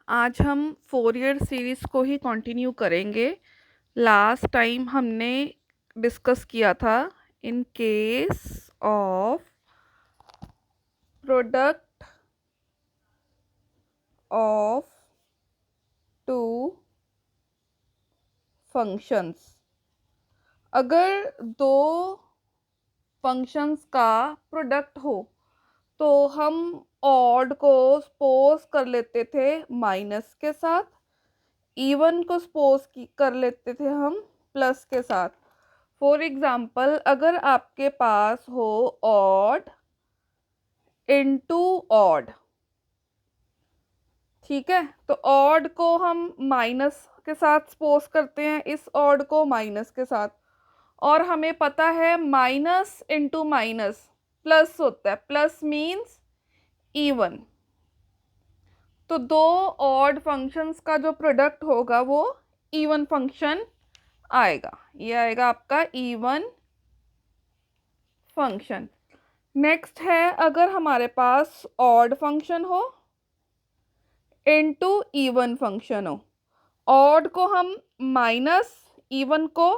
आज हम Fourier series को ही कंटिन्यू करेंगे। लास्ट टाइम हमने डिस्कस किया था in case of product of two functions. अगर दो फंक्शंस का प्रोडक्ट हो तो हम ऑड को सपोज कर लेते थे माइनस के साथ, इवन को सपोज कर लेते थे हम प्लस के साथ। फॉर एग्जाम्पल, अगर आपके पास हो ऑड इनटू ऑड, ठीक है, तो ऑड को हम माइनस के साथ सपोज करते हैं, इस ऑड को माइनस के साथ, और हमें पता है माइनस इनटू माइनस प्लस होता है, प्लस मीन्स इवन। तो दो ऑड फंक्शंस का जो प्रोडक्ट होगा वो इवन फंक्शन आएगा, ये आएगा आपका इवन फंक्शन। नेक्स्ट है, अगर हमारे पास ऑड फंक्शन हो इनटू इवन फंक्शन हो, ऑड को हम माइनस, इवन को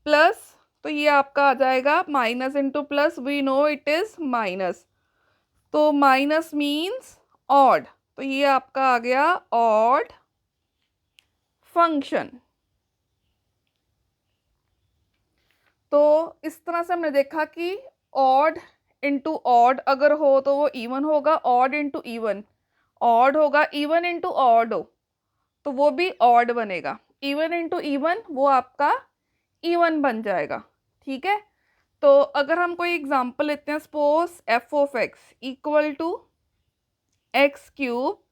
प्लस, तो ये आपका आ जाएगा minus into plus, we know it is minus, तो माइनस मीन्स ऑड, तो ये आपका आ गया ऑड फंक्शन। तो इस तरह से हमने देखा कि ऑड इनटू ऑड अगर हो तो वो इवन होगा, ऑड इनटू इवन ऑड होगा, इवन इनटू ऑड हो तो वो भी ऑड बनेगा, इवन इनटू इवन वो आपका इवन बन जाएगा। ठीक है, तो अगर हम कोई एग्जांपल लेते हैं, suppose F of x equal to X cube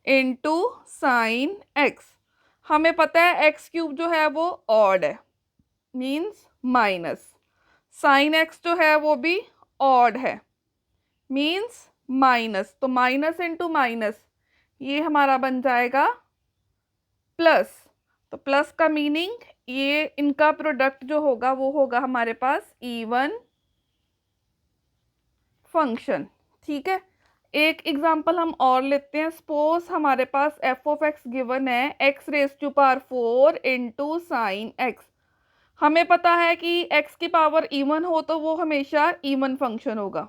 into sine X. हमें पता है एक्स क्यूब जो है वो ऑड है, मीन्स माइनस, साइन एक्स जो है वो भी ऑड है, मीन्स माइनस, तो माइनस इंटू माइनस ये हमारा बन जाएगा प्लस। तो प्लस का मीनिंग ये इनका प्रोडक्ट जो होगा वो होगा हमारे पास इवन फंक्शन। ठीक है, एक एग्जांपल हम और लेते हैं, सपोज हमारे पास एफ ऑफ एक्स गिवन है X raise to power 4 into sine X. हमें पता है कि एक्स की पावर इवन हो तो वो हमेशा इवन फंक्शन होगा,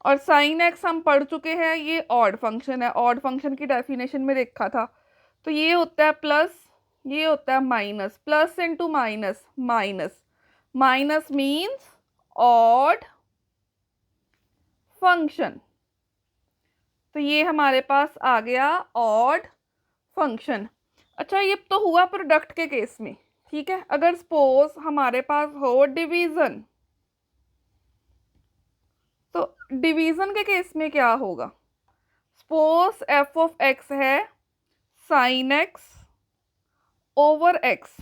और साइन एक्स हम पढ़ चुके हैं ये ऑड फंक्शन है, ऑड फंक्शन की डेफिनेशन में देखा था। तो ये होता है प्लस, ये होता है minus, plus into minus minus, minus means odd function. तो ये हमारे पास आ गया ऑड फंक्शन। अच्छा, ये तो हुआ प्रोडक्ट के केस में। ठीक है, अगर सपोज हमारे पास हो डिवीजन, तो डिवीजन के केस में क्या होगा, सपोज एफ ऑफ एक्स है साइन एक्स ओवर एक्स,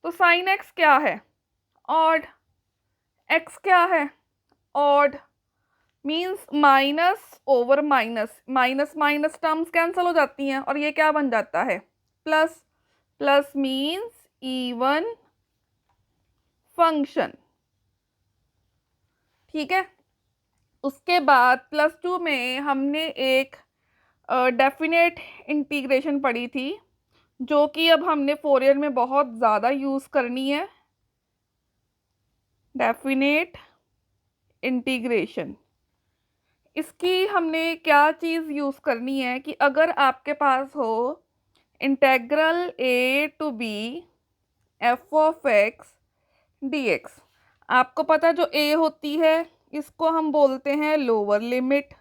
तो साइन एक्स क्या है ऑड, एक्स क्या है odd, means minus over minus, minus minus terms cancel हो जाती हैं और ये क्या बन जाता है plus, plus means even function. ठीक है, उसके बाद प्लस टू में हमने एक डेफिनेट इंटीग्रेशन पढ़ी थी जो कि अब हमने फोरियर में बहुत ज़्यादा यूज़ करनी है, डेफिनेट इंटीग्रेशन। इसकी हमने क्या चीज़ यूज़ करनी है कि अगर आपके पास हो integral A to B F of X D X, आपको पता जो ए होती है इसको हम बोलते हैं लोअर लिमिट,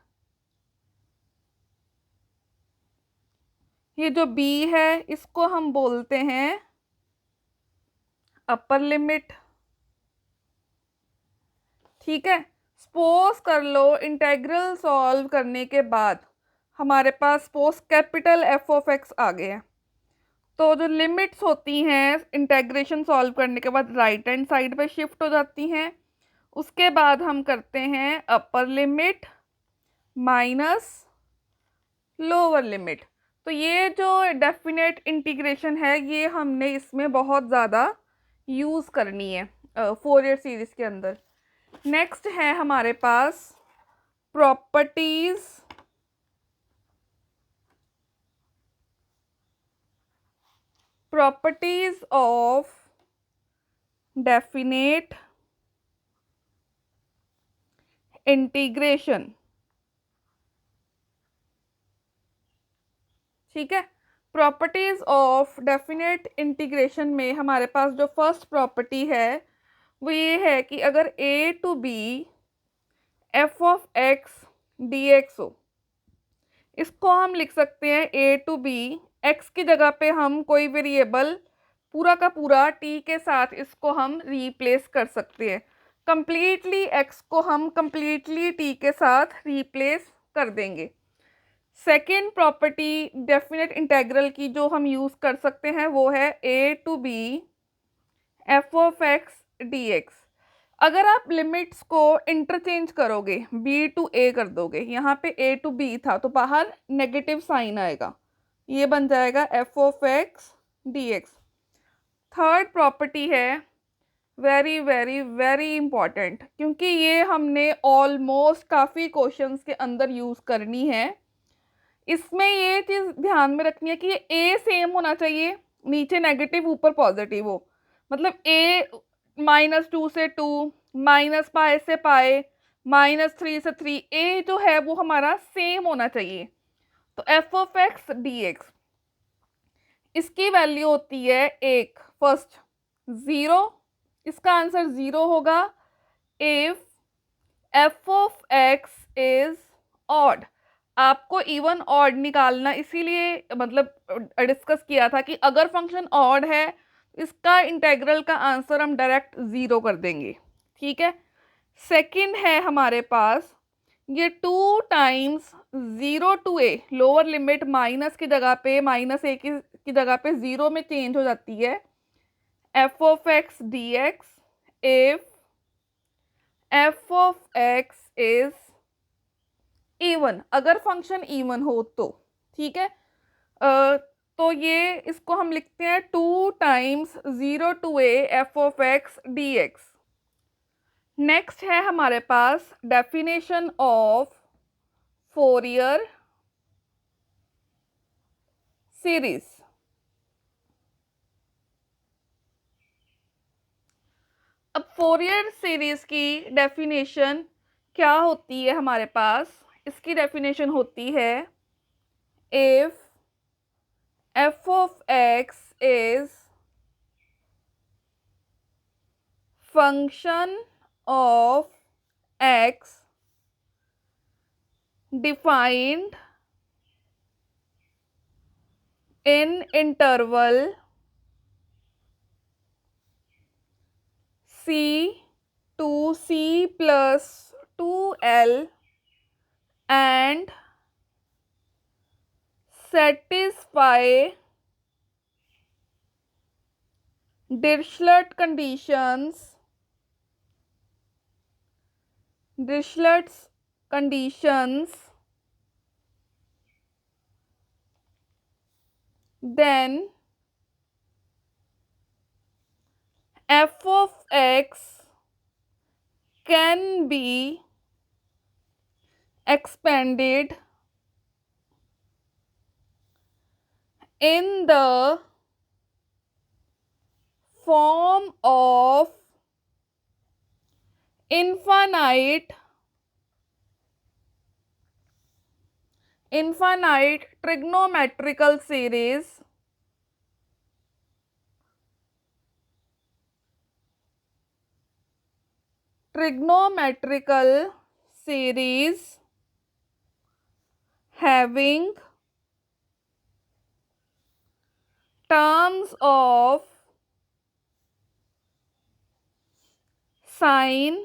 ये जो बी है इसको हम बोलते हैं अपर लिमिट। ठीक है, सपोज कर लो इंटेग्रल सॉल्व करने के बाद हमारे पास suppose capital F of x आ गए हैं, तो जो लिमिट्स होती हैं इंटेग्रेशन सॉल्व करने के बाद राइट हैंड साइड पे शिफ्ट हो जाती हैं। उसके बाद हम करते हैं upper limit minus lower limit. तो ये जो डेफिनेट इंटीग्रेशन है ये हमने इसमें बहुत ज़्यादा यूज़ करनी है फोरियर सीरीज़ के अंदर। नेक्स्ट है हमारे पास properties properties of definite integration। ठीक है, प्रॉपर्टीज ऑफ डेफिनेट इंटीग्रेशन में हमारे पास जो फर्स्ट प्रॉपर्टी है वो ये है कि अगर a to b f of x dx हो, इसको हम लिख सकते हैं a टू b, x की जगह पे हम कोई वेरिएबल पूरा का पूरा t के साथ इसको हम रिप्लेस कर सकते हैं। कंप्लीटली x को हम कंप्लीटली t के साथ रिप्लेस कर देंगे। सेकेंड प्रॉपर्टी डेफिनेट इंटेग्रल की जो हम यूज कर सकते हैं वो है a to b f of x dx। अगर आप लिमिट्स को इंटरचेंज करोगे, b टू a कर दोगे, यहाँ पे a टू b था तो बाहर नेगेटिव साइन आएगा, ये बन जाएगा f of x dx। Third property है वेरी वेरी वेरी इंपॉर्टेंट, क्योंकि ये हमने ऑलमोस्ट काफ़ी क्वेश्चंस के अंदर यूज़ करनी है। इसमें ये चीज़ ध्यान में रखनी है कि ये a सेम होना चाहिए, नीचे नेगेटिव ऊपर पॉजिटिव हो, मतलब a -2 से 2, -π से π, -3 से 3, a जो है वो हमारा सेम होना चाहिए। तो f ऑफ x dx, इसकी वैल्यू होती है 1, फर्स्ट 0, इसका आंसर 0 होगा if f of x is odd. आपको इवन ऑड निकालना इसीलिए मतलब डिस्कस किया था कि अगर फंक्शन ऑड है इसका इंटेग्रल का आंसर हम डायरेक्ट 0 कर देंगे। ठीक है, सेकंड है हमारे पास ये 2 times 0 to a, lower limit minus की जगह पे -a की जगह पे 0 में चेंज हो जाती है, f of x dx if f of x is even, अगर फंक्शन इवन हो तो। ठीक है, तो ये इसको हम लिखते हैं 2 times 0 to a f of x dx। Next है हमारे पास डेफिनेशन ऑफ फोरियर सीरीज। अब फोरियर सीरीज की डेफिनेशन क्या होती है हमारे पास, इसकी डेफिनेशन होती है if f of x is function of x defined in interval c to c plus 2l and satisfy Dirichlet Dirichlet's conditions, then f of x can be expanded in the form of infinite trigonometrical series having terms of sine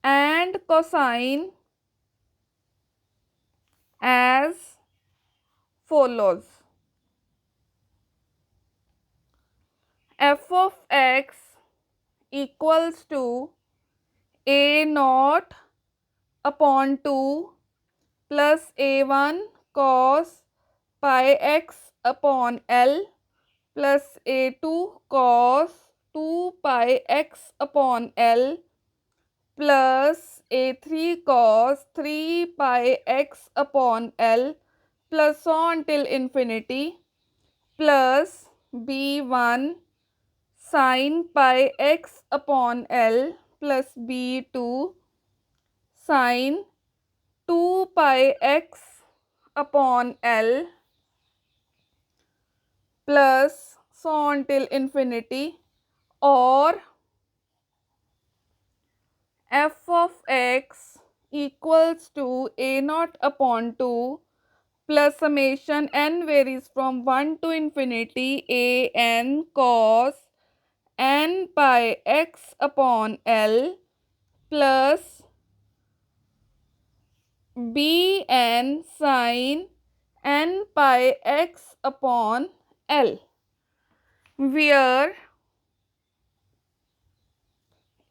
and cosine as follows. F of x equals to a naught upon 2 plus a1 cos pi x upon l plus a2 cos 2 pi x upon l plus a3 cos 3 pi x upon l plus on till infinity plus b1 sin pi x upon L plus b2 sin 2 pi x upon L plus so on till infinity, or f of x equals to a naught upon 2 plus summation n varies from 1 to infinity a n cos n pi x upon L plus b n sin n pi x upon L, where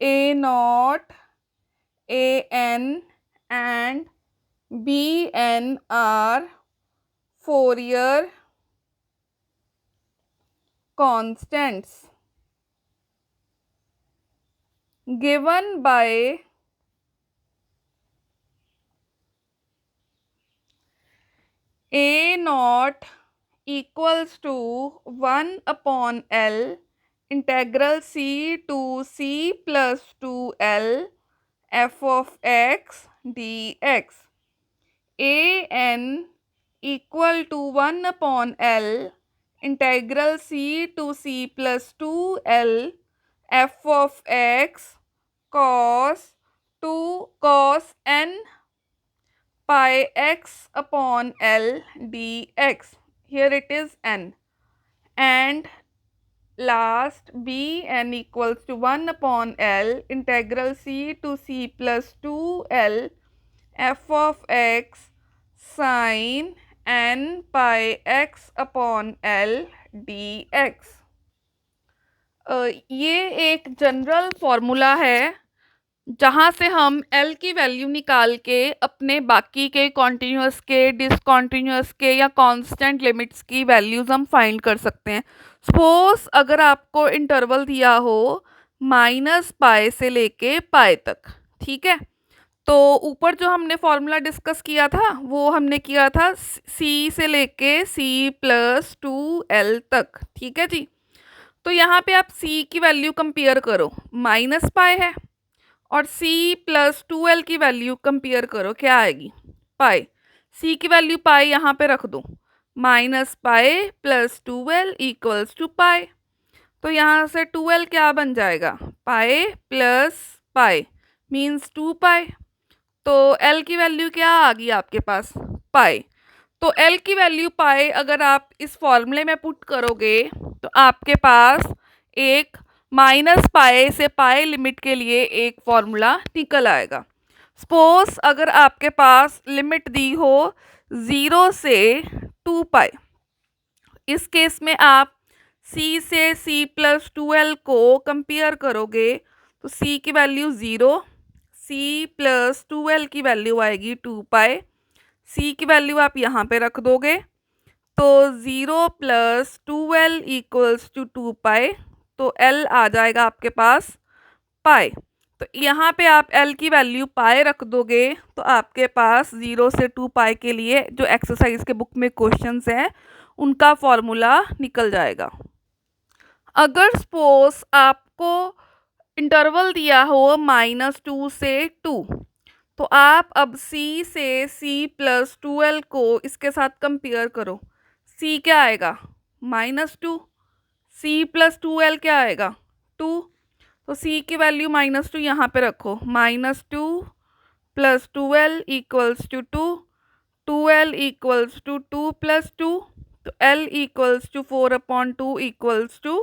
a naught, a n and b n are Fourier constants given by a naught equals to 1 upon L integral c to c plus 2L f of x dx, a n equal to 1 upon L integral c to c plus 2L f of x cos 2 cos n pi x upon L dx. Here it is n. And last b n equals to 1 upon L integral c to c plus 2L f of x sin n pi x upon L dx. ये एक general formula है जहाँ से हम L की value निकाल के अपने बाकी के कॉन्टिन्यूअस के, डिसकॉन्टिन्यूअस के या कांस्टेंट लिमिट्स की वैल्यूज हम फाइंड कर सकते हैं। सपोज अगर आपको इंटरवल दिया हो -π से लेके π तक, ठीक है, तो ऊपर जो हमने फॉर्मूला डिस्कस किया था वो हमने किया था C से लेके C प्लस 2L तक, ठीक है जी। तो यहाँ पे आप C की वैल्यू कंपेयर करो, -π है, और C प्लस 2L की वैल्यू कंपेयर करो, क्या आएगी, पाई। C की वैल्यू पाई यहाँ पे रख दो, -π प्लस 2L इक्वल्स टू पाई। तो यहाँ से 2L क्या बन जाएगा, पाई प्लस पाई मीन्स 2π। तो L की वैल्यू क्या आ गई आपके पास, पाई। तो L की वैल्यू पाई अगर आप इस फॉर्मूले में पुट करोगे तो आपके पास एक -π से π लिमिट के लिए एक फॉर्मूला निकल आएगा। सपोज अगर आपके पास लिमिट दी हो 0 से 2π, इस केस में आप C से C प्लस 2L को कंपेयर करोगे तो C की वैल्यू 0, C प्लस 2L की वैल्यू आएगी 2π। C की वैल्यू आप यहाँ पे रख दोगे तो 0 प्लस 2L इक्वल्स टू 2π, तो L आ जाएगा आपके पास पाई। तो यहाँ पे आप L की वैल्यू पाई रख दोगे तो आपके पास 0 से 2π के लिए जो एक्सरसाइज के बुक में क्वेश्चंस हैं उनका फॉर्मूला निकल जाएगा। अगर सपोज आपको इंटरवल दिया हो -2 से 2, तो आप अब C से C प्लस 2L को इसके साथ कंपेयर करो। C क्या आएगा, -2, C प्लस 2L क्या आएगा, 2। तो C की वैल्यू -2 यहाँ पे रखो, -2 plus 2L equals to 2, 2L equals to 2 plus 2, तो L equals to 4/2 equals to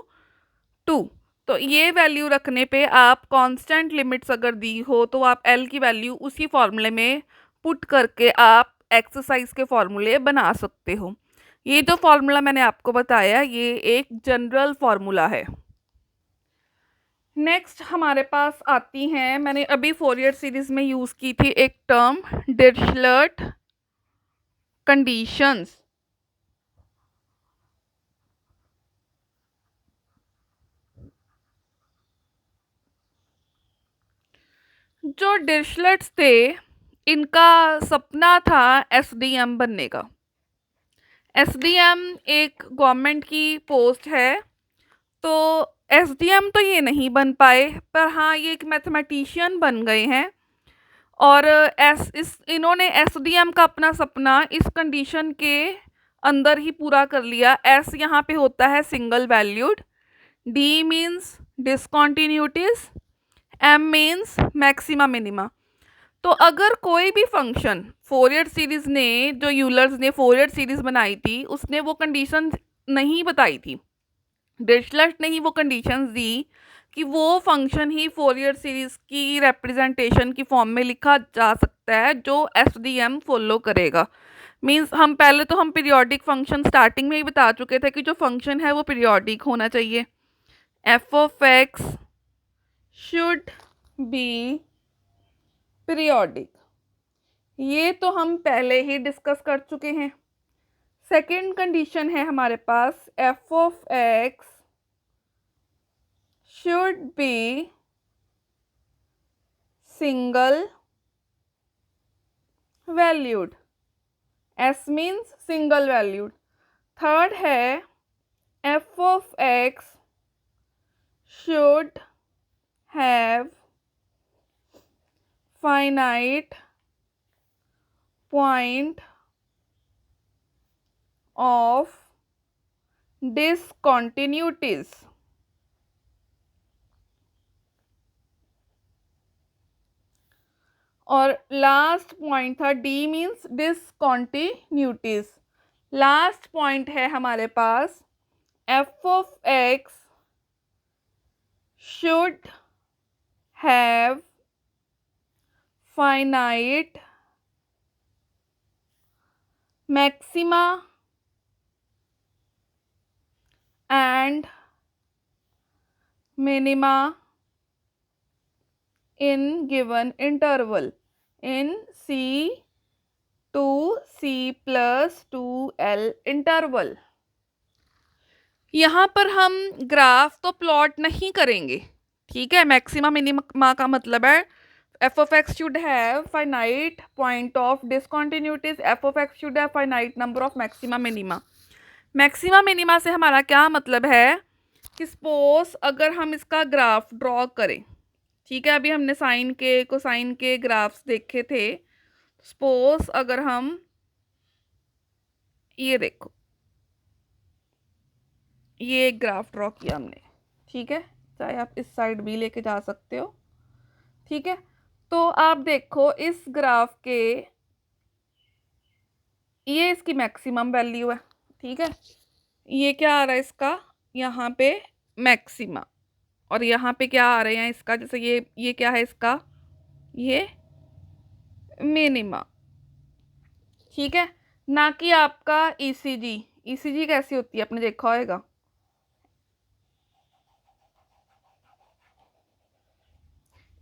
2। तो ये वैल्यू रखने पे आप कांस्टेंट लिमिट्स अगर दी हो तो आप L की वैल्यू उसी फॉर्मूले में पुट करके आप एक्सरसाइज के फॉर्मूले बना सकते हो। ये जो फॉर्मूला मैंने आपको बताया ये एक जनरल फॉर्मूला है। नेक्स्ट हमारे पास आती हैं, मैंने अभी फोरियर सीरीज में यूज़ की थी एक टर्म, डिरिचलेट कंडीशंस। जो डिरिचलेट्स थे इनका सपना था एसडीएम बनने का। एसडीएम एक गवर्नमेंट की पोस्ट है, तो एसडीएम तो ये नहीं बन पाए, पर हाँ ये एक मैथमेटिशियन बन गए हैं। और इन्होंने एसडीएम का अपना सपना इस कंडीशन के अंदर ही पूरा कर लिया। एस यहाँ पे होता है single valued, D means discontinuities, M means maxima minima. तो अगर कोई भी फंक्शन फोरियर सीरीज ने, जो यूलर्स ने फोरियर सीरीज बनाई थी, उसने वो कंडीशन नहीं बताई थी, डिरिचलेट ने ही वो कंडीशंस दी कि वो फंक्शन ही फोरियर सीरीज की रिप्रेजेंटेशन की फॉर्म में लिखा जा सकता है जो एसडीएम फॉलो करेगा। मींस हम पीरियोडिक फंक्शन स्टार्टिंग में ही बता चुके थे कि जो फंक्शन है वो पीरियोडिक होना चाहिए। F of x should B periodic, ये तो हम पहले ही डिस्कस कर चुके हैं। सेकेंड कंडीशन है हमारे पास F of x should be single valued, S means single valued. Third है f of x should have finite point of discontinuities. और लास्ट पॉइंट था D means discontinuities. Last point है हमारे पास F of x should have finite maxima and minima in given interval in C plus 2L interval। यहाँ पर हम graph तो plot नहीं करेंगे, ठीक है। मैक्सिमा मिनिमा का मतलब है f of x should have finite point of discontinuities, f of x should have finite number of maxima minima. Maxima minima से हमारा क्या मतलब है कि सपोज अगर हम इसका ग्राफ ड्रॉ करें, ठीक है, अभी हमने साइन के कोसाइन के ग्राफ्स देखे थे। सपोज अगर हम ये देखो, ये एक ग्राफ ड्रॉ किया हमने, ठीक है, चाहे आप इस साइड भी लेके जा सकते हो, ठीक है। तो आप देखो इस ग्राफ के, ये इसकी मैक्सिमम वैल्यू है, ठीक है। ये क्या आ रहा है इसका, यहाँ पे मैक्सिमा, और यहाँ पे क्या आ रहे हैं इसका, जैसे ये क्या है इसका, ये मिनिमा, ठीक है। ना कि आपका ईसीजी। ईसीजी कैसी होती है आपने देखा होगा,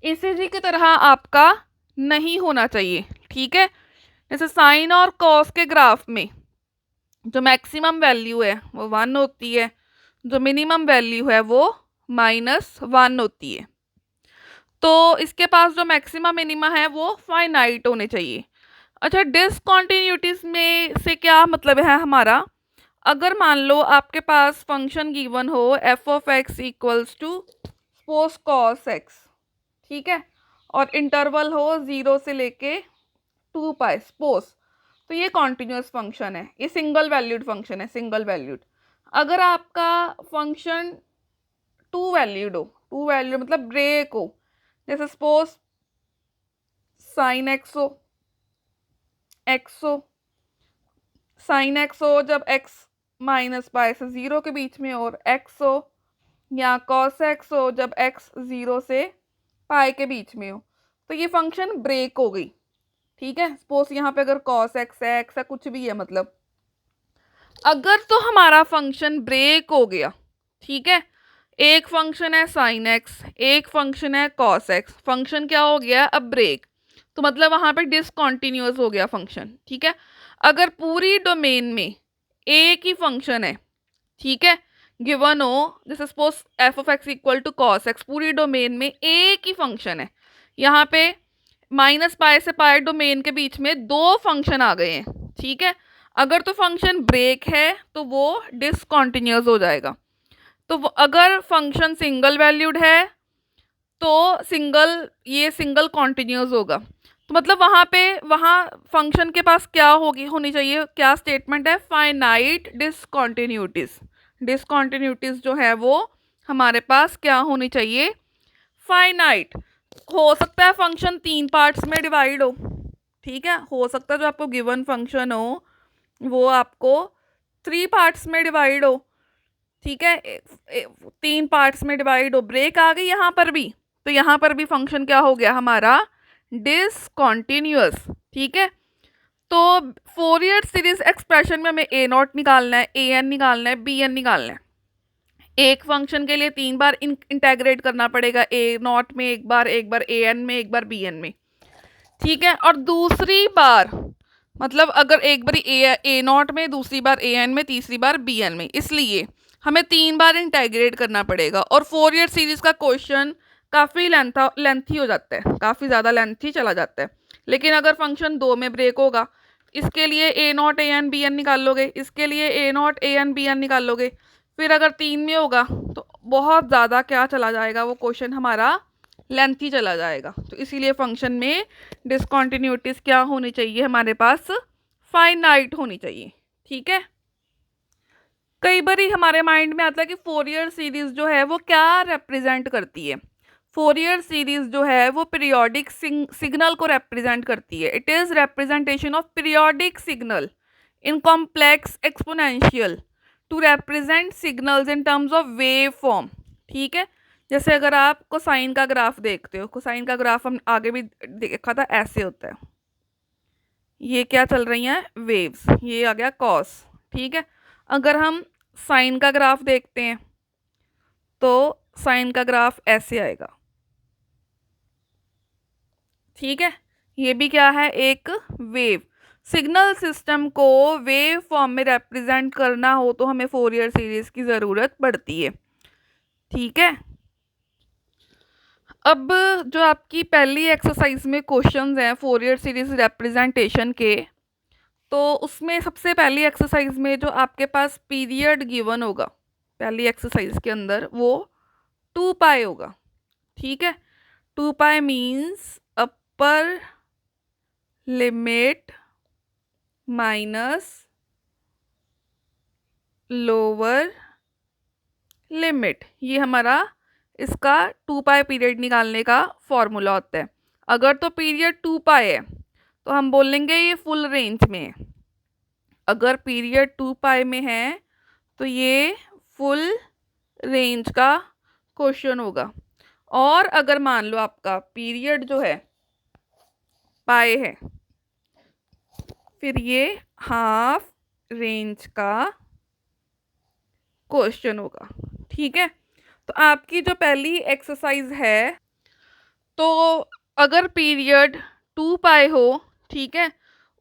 ईसीजी की तरह आपका नहीं होना चाहिए, ठीक है। जैसे साइन और कॉस के ग्राफ में जो मैक्सिमम वैल्यू है वो 1 होती है, जो मिनिमम वैल्यू है वो -1 होती है। तो इसके पास जो मैक्सिमम मिनिमा है वो फाइनाइट होने चाहिए। अच्छा, डिसकॉन्टिन्यूटीज में से क्या मतलब है हमारा, अगर मान लो आपके पास फंक्शन गिवन हो f of x equals to suppose cos x, ठीक है, और इंटरवल हो 0 से लेके 2 पाई सपोज, तो ये कॉन्टिन्यूस फंक्शन है, ये सिंगल वैल्यूड फंक्शन है, सिंगल वैल्यूड। अगर आपका फंक्शन 2 वैल्यूड हो, 2 वैल्यूड मतलब ब्रेक हो, जैसे सपोज साइन एक्स हो, साइन एक्स हो जब एक्स माइनस पाई से 0 के बीच में और एक्स हो, या कॉस एक्स हो जब एक्स 0 से पाई के बीच में हो, तो ये फंक्शन ब्रेक हो गई, ठीक है। सपोज यहाँ पे अगर कॉस एक्स है, एक्स है, कुछ भी है, मतलब अगर तो हमारा फंक्शन ब्रेक हो गया, ठीक है, एक फंक्शन है साइन एक्स, एक फंक्शन है कॉस एक्स, फंक्शन क्या हो गया अब ब्रेक, तो मतलब वहाँ पे डिसकॉन्टिन्यूअस हो गया फंक्शन, ठीक है। अगर पूरी डोमेन में एक ही फंक्शन है, ठीक है, गिवन हो, जैसे suppose F of x equal to cos x, पूरी डोमेन में एक ही फंक्शन है, यहाँ पे माइनस पाई से पाई डोमेन के बीच में 2 फंक्शन आ गए हैं, ठीक है। अगर तो फंक्शन ब्रेक है तो वो डिसकंटिन्यूअस हो जाएगा। तो अगर फंक्शन सिंगल वैल्यूड है तो ये सिंगल कॉन्टिन्यूअस होगा। तो मतलब वहाँ फंक्शन के पास क्या होनी चाहिए, क्या स्टेटमेंट है, फाइनाइट डिसकंटिन्यूटीज। डिसकंटिन्यूटीज जो है वो हमारे पास क्या होनी चाहिए, फाइनाइट। हो सकता है फंक्शन 3 पार्ट्स में डिवाइड हो, ठीक है, हो सकता है जो आपको गिवन फंक्शन हो वो आपको 3 पार्ट्स में डिवाइड हो, ठीक है, 3 पार्ट्स में डिवाइड हो। ब्रेक आ गई यहाँ पर भी, तो यहाँ पर भी फंक्शन क्या हो गया हमारा, डिसकंटिन्यूअस, ठीक है। तो फोरियर सीरीज एक्सप्रेशन में हमें ए नॉट निकालना है, ए एन निकालना है, बी एन निकालना है। एक फंक्शन के लिए 3 बार इंटेग्रेट करना पड़ेगा, ए नॉट में एक बार ए एन में एक बार बी एन में, ठीक है। और दूसरी बार मतलब अगर एक बार ए नॉट में, दूसरी बार ए एन में, तीसरी बार बी एन में, इसलिए हमें 3 बार इंटेग्रेट करना पड़ेगा। और फोरियर सीरीज का क्वेश्चन काफ़ी लेंथी हो जाता है, काफ़ी ज़्यादा लेंथी चला जाता है। लेकिन अगर फंक्शन 2 में ब्रेक होगा, इसके लिए a naught a n b n निकाल लोगे, इसके लिए a naught a n b n निकाल लोगे। फिर अगर 3 में होगा तो बहुत ज़्यादा क्या चला जाएगा, वो क्वेश्चन हमारा लेंथी चला जाएगा। तो इसीलिए फंक्शन में डिसकंटिन्यूटीज क्या होनी चाहिए हमारे पास, फाइनाइट होनी चाहिए, ठीक है। कई बार हमारे माइंड में आता है कि फोरियर सीरीज जो है वो क्या रिप्रेजेंट करती है। फोरियर सीरीज जो है वो पीरियोडिक सिग्नल को रिप्रेजेंट करती है। It is representation of periodic signal in complex exponential to represent signals in terms of wave form, ठीक है। जैसे अगर आप कोसाइन का ग्राफ देखते हो, कोसाइन का ग्राफ हम आगे भी देखा था, ऐसे होता है, ये क्या चल रही हैं, वेव्स, ये आ गया कॉस, ठीक है। अगर हम साइन का ग्राफ देखते हैं तो साइन का ग्राफ ऐसे आएगा, ठीक है। ये भी क्या है, एक वेव। सिग्नल सिस्टम को वेव फॉर्म में रिप्रेजेंट करना हो तो हमें फोरियर सीरीज की ज़रूरत पड़ती है, ठीक है। अब जो आपकी पहली एक्सरसाइज में क्वेश्चंस हैं फोरियर सीरीज रिप्रेजेंटेशन के, तो उसमें सबसे पहली एक्सरसाइज में जो आपके पास पीरियड गिवन होगा पहली एक्सरसाइज के अंदर, वो 2 पाई होगा, ठीक है। 2 पाई means upper limit minus lower limit, ये हमारा इसका 2 पाई पीरियड निकालने का फॉर्मूला होता है। अगर तो पीरियड 2 पाई है तो हम बोलेंगे ये फुल रेंज में है। अगर पीरियड 2 पाई में है तो ये फुल रेंज का क्वेश्चन होगा। और अगर मान लो आपका पीरियड जो है पाई है, फिर ये हाफ रेंज का क्वेश्चन होगा, ठीक है। तो आपकी जो पहली एक्सरसाइज है, तो अगर पीरियड 2 पाई हो, ठीक है,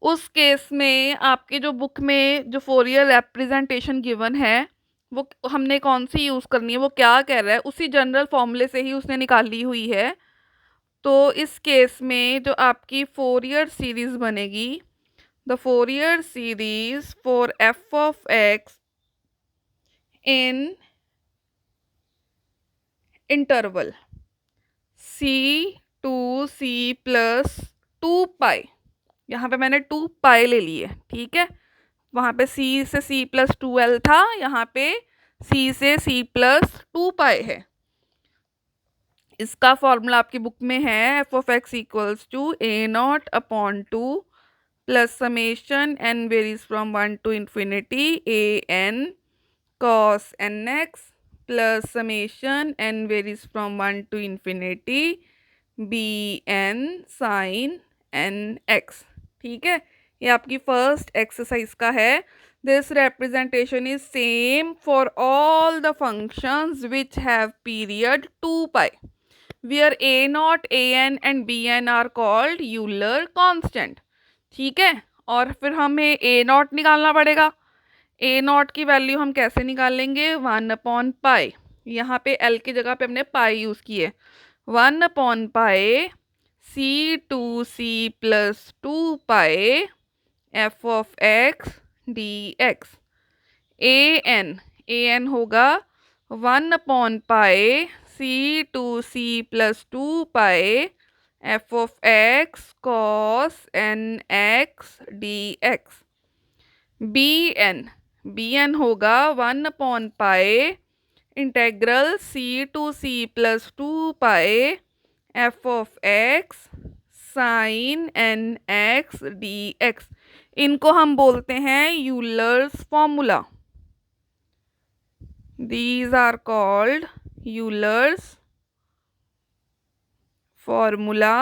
उस केस में आपके जो बुक में जो फोरियर रिप्रेजेंटेशन गिवन है वो हमने कौन सी यूज़ करनी है, वो क्या कह रहा है उसी जनरल फॉर्मूले से ही उसने निकाली हुई है। तो इस केस में जो आपकी फोरियर सीरीज बनेगी, the Fourier series for F of x in interval C/2C+2 पाई, यहाँ पे मैंने 2 पाई ले ली है, ठीक है। वहाँ पे C से C+2L था, यहाँ पे C से C+2 पाई है। इसका फॉर्मूला आपकी बुक में है f of x equals to a0/2 plus summation n varies from 1 to infinity an cos nx plus summation n varies from 1 to infinity bn sin nx, ठीक है। ये आपकी फर्स्ट एक्सरसाइज का है। This representation is same for all the functions which have period 2 pi where a0, an and bn are called Euler constant, ठीक है। और फिर हमें a0 निकालना पड़ेगा। a0 की वैल्यू हम कैसे निकालेंगे, 1/पाई, यहाँ पे l की जगह पे हमने पाई यूज़ की है, 1/पाई C/2C+2 pi f of x dx। an होगा 1/पाई c/2c+2 pi f of x cos nx dx। bn होगा 1/पाई integral c/2c+2 pi f of x sin nx dx। इनको हम बोलते हैं Euler's formula. These are called Euler's formula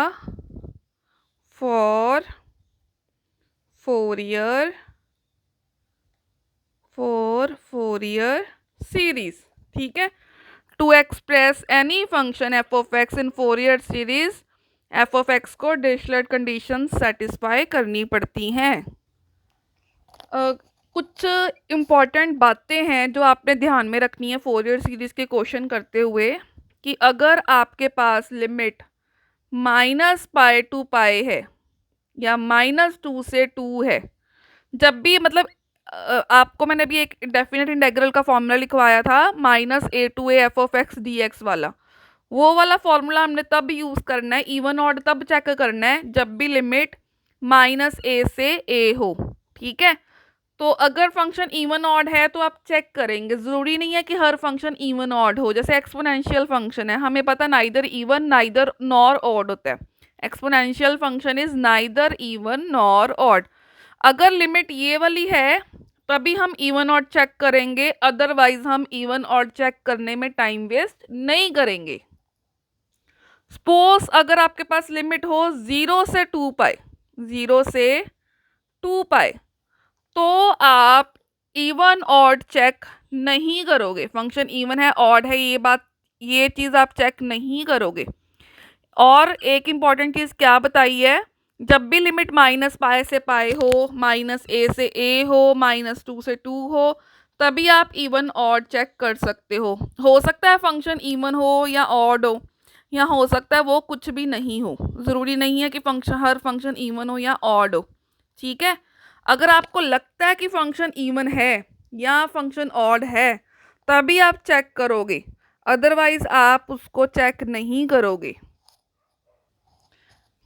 for Fourier series। ठीक है, to express any function f of x in Fourier series f of x को Dirichlet condition satisfy करनी पड़ती हैं। कुछ इम्पॉर्टेंट बातें हैं जो आपने ध्यान में रखनी है फोरियर सीरीज के क्वेश्चन करते हुए, कि अगर आपके पास लिमिट -पाई टू पाई है या -2 से 2 है, जब भी मतलब आपको मैंने अभी एक डेफिनेट इंटेग्रल का फॉर्मूला लिखवाया था -a to a f of x dx वाला, वो वाला फॉर्मूला हमने तब यूज करना है, इवन ऑड तब चेक करना है जब भी लिमिट -a से a हो। ठीक है, तो अगर फंक्शन इवन ऑड है तो आप चेक करेंगे, जरूरी नहीं है कि हर फंक्शन इवन ऑड हो। जैसे एक्सपोनेंशियल फंक्शन है, हमें पता neither even neither nor odd होता है। Exponential function is neither even nor odd. अगर लिमिट ये वाली है तभी हम इवन ऑड चेक करेंगे, अदरवाइज हम इवन ऑड चेक करने में टाइम वेस्ट नहीं करेंगे। सपोज अगर आपके पास लिमिट हो 0 से 2 पाई, 0 से 2 पाई, तो आप इवन ऑड चेक नहीं करोगे। फंक्शन इवन है ऑड है, ये चीज़ आप चेक नहीं करोगे। और एक इम्पॉर्टेंट चीज़ क्या बताई है, जब भी लिमिट -पाई से पाई हो, -a से a हो, -2 से 2 हो, तभी आप इवन ऑड चेक कर सकते हो सकता है फंक्शन इवन हो या ऑड हो, या हो सकता है वो कुछ भी नहीं हो। ज़रूरी नहीं है कि हर फंक्शन इवन हो या ऑड हो। ठीक है, अगर आपको लगता है कि फंक्शन इवन है या फंक्शन ऑड है तभी आप चेक करोगे, अदरवाइज आप उसको चेक नहीं करोगे।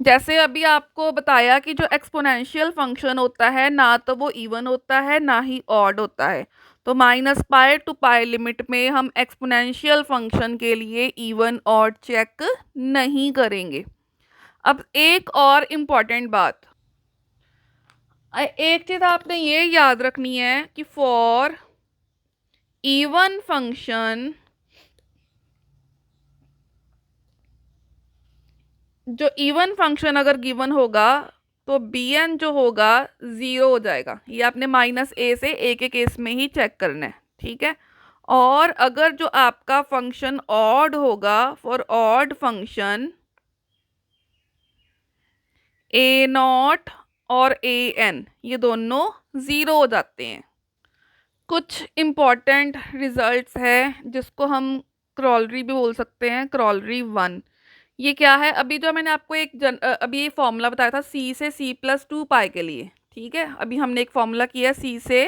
जैसे अभी आपको बताया कि जो एक्सपोनेंशियल फंक्शन होता है ना तो वो इवन होता है ना ही ऑड होता है, तो -पाई टू पाई लिमिट में हम एक्सपोनेंशियल फंक्शन के लिए इवन ऑड चेक नहीं करेंगे। अब एक और इम्पॉर्टेंट बात, एक चीज़ आपने ये याद रखनी है कि फॉर इवन फंक्शन, जो इवन फंक्शन अगर गिवन होगा तो bn जो होगा 0 हो जाएगा। ये आपने -a से a के केस में ही चेक करना है। ठीक है, और अगर जो आपका फंक्शन ऑड होगा, फॉर ऑड फंक्शन a0 और an ये दोनों 0 हो जाते हैं। कुछ इम्पॉर्टेंट रिजल्ट्स है जिसको हम क्रॉलरी भी बोल सकते हैं, क्रॉलरी 1। ये क्या है, अभी जो मैंने आपको अभी ये फॉर्मूला बताया था c से c+2 पाई के लिए। ठीक है, अभी हमने एक फॉर्मूला किया c से